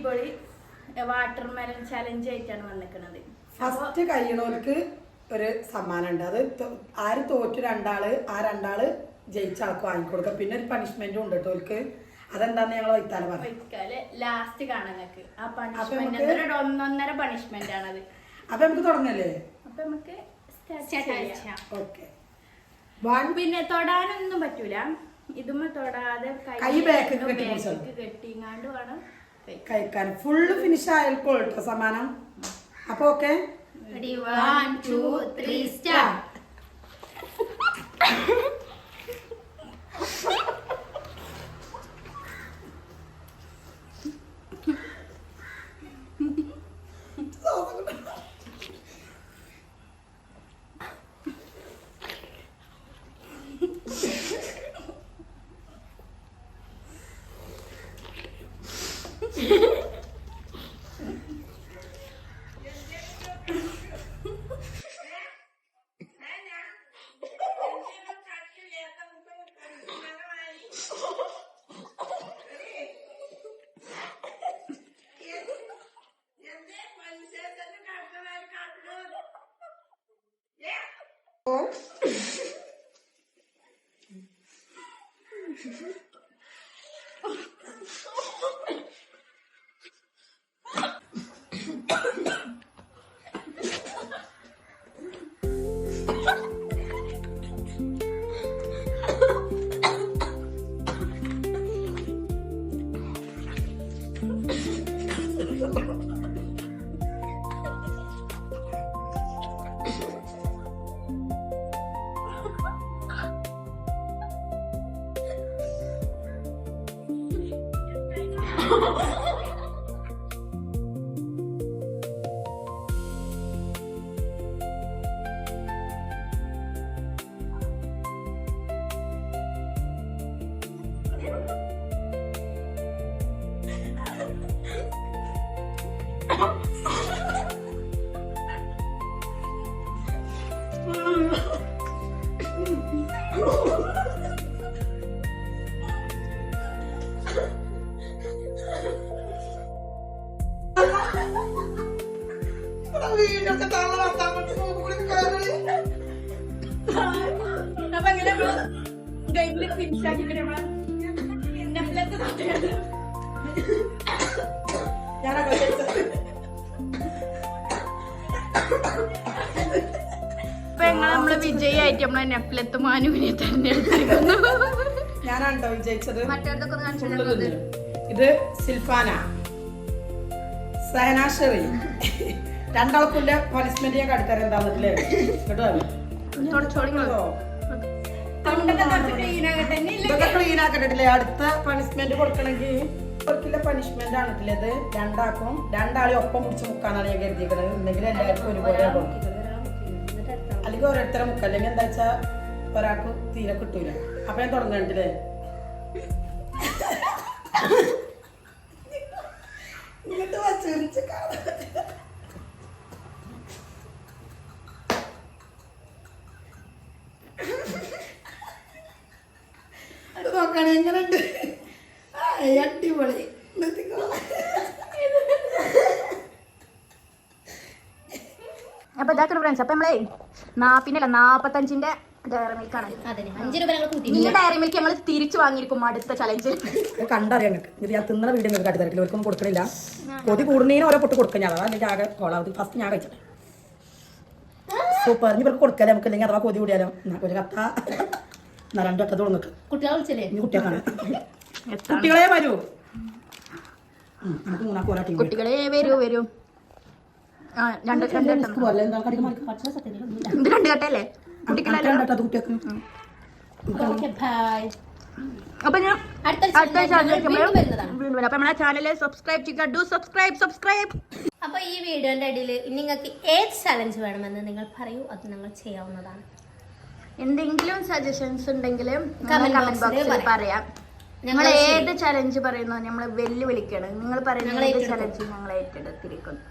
അടിപൊളി water melon challenge ആയിട്ടാണ് വന്നിരിക്കുന്നത്. ഫസ്റ്റ് കഴിയണവർക്ക് ഒരു സമ്മാനം ഉണ്ട്. അത് ആര് തോറ്റു ആ രണ്ടാള് ജയിച്ച ആൾക്ക് വാങ്ങിക്കൊടുക്കുക. പിന്നെ ഒരു പണിഷ്മെന്റും ഉണ്ട് കേട്ടോ അവർക്ക്. അതെന്താന്ന് ഞങ്ങൾ വൈത്താലെ പറയാം. ലാസ്റ്റ് കാണാൻ ആ പണിഷ്മെന്റ് 1.5 പണിഷ്മെന്റ് ആണത്. അപ്പൊ നമുക്ക് തുടങ്ങല്ലേ? അപ്പൊ നമുക്ക് ഓക്കെ. പിന്നെ തൊടാനൊന്നും പറ്റൂല. ഇതുമ്മ തൊടാതെ കൈ ബാക്ക് കെട്ടിങ്ങാണ്ട് വേണം കഴിക്കാൻ. ഫുള്ള് ഫിനിഷ് ആയപ്പോൾ കേട്ടോ സമ്മാനം. അപ്പൊ ഓക്കെ, 1 2 3 സ്റ്റാർട്ട്. അപ്പൊ എങ്ങനെ ഗൈഡിൽ ഫിനിഷ് ആക്കിട്ട് നമ്മള് വിജയായിട്ട് നമ്മളെ നെപ്പിലെത്ത് മാനുവിനെ തെരഞ്ഞെടുത്തിരിക്കുന്നു. ഞാനാണോ വിജയിച്ചത്? മറ്റേതൊക്കെ കാണിച്ചിട്ടുള്ളത്. ഇത് സിൽഫാന, സഹനാഷറി. രണ്ടാൾക്കുള്ള പണിഷ്മെന്റ് ഞാൻ കടുത്തരാൻ എന്താന്നിട്ടില്ലേ കേട്ടോ. ക്ലീൻ ആക്കട്ടില്ലേ? അടുത്ത പണിഷ്മെന്റ് കൊടുക്കണമെങ്കിൽ അവർക്കുള്ള പണിഷ്മെന്റ് ആണിട്ടില്ല. ഇത് രണ്ടാളെ ഒപ്പം പിടിച്ച് മുക്കാനാണ് ഞാൻ കരുതിയിരിക്കുന്നത്. എന്തെങ്കിലും എല്ലാവർക്കും ഒരുപോലെ അല്ലെങ്കിൽ ഓരോരുത്തരെ മുക്ക. അല്ലെങ്കിൽ എന്താ വെച്ചാ ഒരാൾക്ക് തീരെ കിട്ടൂല. അപ്പൊ ഞാൻ തുടങ്ങണ്ടില്ലേ? ഇങ്ങോട്ട് വച്ച് അത് നോക്കണേ എങ്ങനെയുണ്ട്. അടിപൊളി. അപ്പൊ ഇതാക്കണം ഫ്രണ്ട്സ്. അപ്പൊ നമ്മളെ 45ന്റെ ഡയറി മിൽക്കാണ്. ഈ ഡയറി മിൽക്ക് നമ്മൾ തിരിച്ചു വാങ്ങിയിരിക്കും അടുത്ത ചലഞ്ചിൽ. കണ്ടറിയാം ഇത് ഞാൻ തിന്നണ വീഡിയോ നിങ്ങൾക്ക് കാട്ടിത്തരക്കില്ല. ഒരിക്കലും കൊടുക്കണില്ല. കൊതി കൂടുന്നതിന് ഓരോ പൊട്ട് കൊടുക്കുക. ഞാൻ അല്ലെങ്കിൽ ആകെ കോളാവത്. ഫസ്റ്റ് ഞാൻ കഴിച്ചത് സൂപ്പർ. ഇവർക്ക് കൊടുക്കല്ലേ നമുക്ക്. അല്ലെങ്കിൽ അഥവാ കൊതി കൂടിയാലോ ഒരു കത്ത 2 വട്ടം തോന്നിട്ട് കുട്ടികളാണ്. കുട്ടികളെ വരൂ. നമുക്ക് 3 പോരാ. കുട്ടികളെ വരൂ. രണ്ട് കട്ടല്ലേ കുട്ടികൾക്ക്. അപ്പൊ ഞാൻ നമ്മളെ ചാനല് സബ്സ്ക്രൈബ് ചെയ്യുക. സബ്സ്ക്രൈബ്. അപ്പൊ ഈ വീഡിയോന്റെ അടിയിൽ നിങ്ങൾക്ക് ഏത് ചലഞ്ച് വേണമെന്ന് നിങ്ങൾ പറയൂ. അത് ഞങ്ങൾ ചെയ്യാവുന്നതാണ്. എന്തെങ്കിലും സജഷൻസ് ഉണ്ടെങ്കിൽ കമന്റ് ബോക്സിൽ പറയാം. ഞങ്ങൾ ഏത് ചലഞ്ച് പറയുന്നു നമ്മള് വെല്ലുവിളിക്കണം. നിങ്ങൾ പറയുന്ന ചലഞ്ച് ഞങ്ങൾ ഏറ്റെടുത്തിരിക്കുന്നു.